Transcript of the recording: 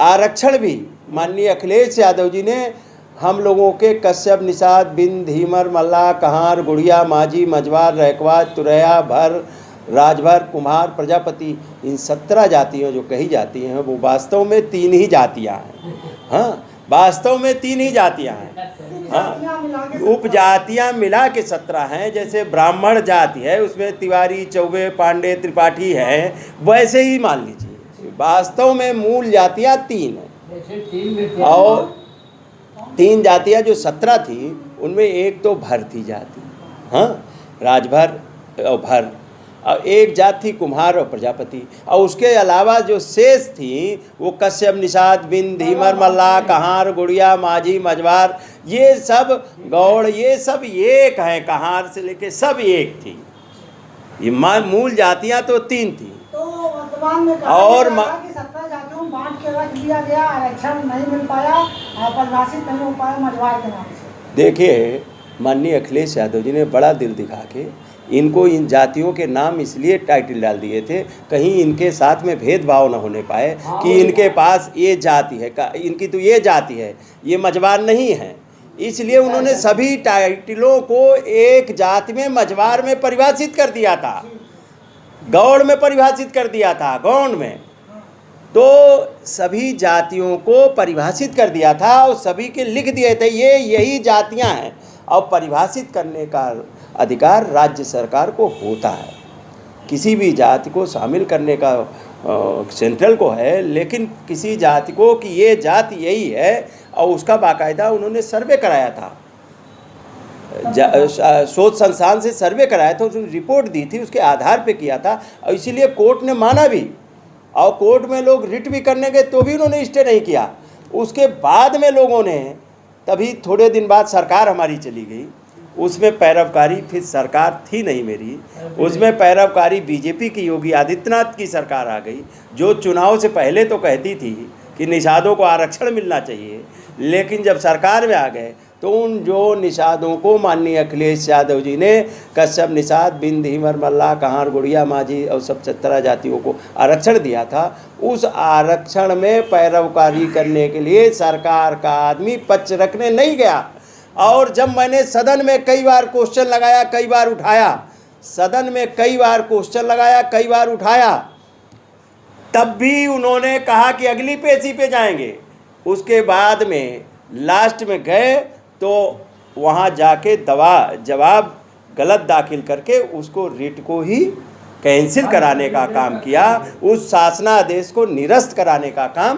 आरक्षण भी माननीय अखिलेश यादव जी ने हम लोगों के कश्यप, निषाद, बिंद, धीमर, मल्लाह, कहार, गुड़िया, माझी, मझवार, रैकवाज, तुरैया, भर, राजभर, कुम्हार, प्रजापति, इन 17 जातियाँ जो कही जाती हैं वो वास्तव में 3 ही जातियाँ हैं। हाँ, वास्तव में 3 ही जातियाँ हैं। हाँ, उपजातियाँ मिला के 17 हैं। जैसे ब्राह्मण जाति है उसमें तिवारी, चौबे, पांडे, त्रिपाठी हैं, वैसे ही मान लीजिए वास्तव में मूल जातियाँ 3 हैं। और 3 जातियाँ जो 17 थी उनमें एक तो भर थी जाति, हाँ, राजभर और भर, और एक जात थी कुम्हार और प्रजापति, और उसके अलावा जो शेष थी वो कश्यप, निषाद, बिंद, धीमर, मल्लाह, कहार, गुड़िया, माझी, मझवार, ये सब गौड़, ये सब एक हैं। कहार से लेके सब एक थी। ये मूल जातियाँ तो 3 थी। तो वर्तमान में और कि 17 जातियों में बांट के रख दिया गया, आरक्षण नहीं मिल पाया, परिभाषित नहीं हो पाया मझवार के नाम से। देखिए, माननीय अखिलेश यादव जी ने बड़ा दिल दिखा के इनको इन जातियों के नाम इसलिए टाइटल डाल दिए थे कहीं इनके साथ में भेदभाव न होने पाए कि इनके पास ये जाति है, इनकी तो ये जाति है, ये मझवार नहीं है। इसलिए उन्होंने सभी टाइटलों को एक जाति में, मझवार में परिभाषित कर दिया था, गौड़ में परिभाषित कर दिया था, गौड़ में तो सभी जातियों को परिभाषित कर दिया था और सभी के लिख दिए थे ये यही जातियां हैं। और परिभाषित करने का अधिकार राज्य सरकार को होता है, किसी भी जाति को शामिल करने का सेंट्रल को है, लेकिन किसी जाति को कि ये जाति यही है, और उसका बाकायदा उन्होंने सर्वे कराया था, शोध संस्थान से सर्वे कराया था, उसने रिपोर्ट दी थी, उसके आधार पे किया था, और इसीलिए कोर्ट ने माना भी, और कोर्ट में लोग रिट भी करने गए तो भी उन्होंने स्टे नहीं किया। उसके बाद में लोगों ने, तभी थोड़े दिन बाद सरकार हमारी चली गई, उसमें पैरवकारी, फिर सरकार थी नहीं मेरी, उसमें पैरवकारी बीजेपी की योगी आदित्यनाथ की सरकार आ गई, जो चुनाव से पहले तो कहती थी कि निषादों को आरक्षण मिलना चाहिए, लेकिन जब सरकार में आ गए तो उन जो निषादों को माननीय अखिलेश यादव जी ने कश्यप, निषाद, बिंद, धीमर, मल्लाह, कहार, गुड़िया, माझी और सब 17 जातियों को आरक्षण दिया था, उस आरक्षण में पैरवकारी करने के लिए सरकार का आदमी पक्ष रखने नहीं गया। और जब मैंने सदन में कई बार क्वेश्चन लगाया, कई बार उठाया, सदन में कई बार क्वेश्चन लगाया, कई बार उठाया, तब भी उन्होंने कहा कि अगली पेशी पे जाएंगे। उसके बाद में लास्ट में गए तो वहाँ जाके जवाब गलत दाखिल करके उसको रिट को ही कैंसिल कराने का काम किया, उस शासनादेश को निरस्त कराने का काम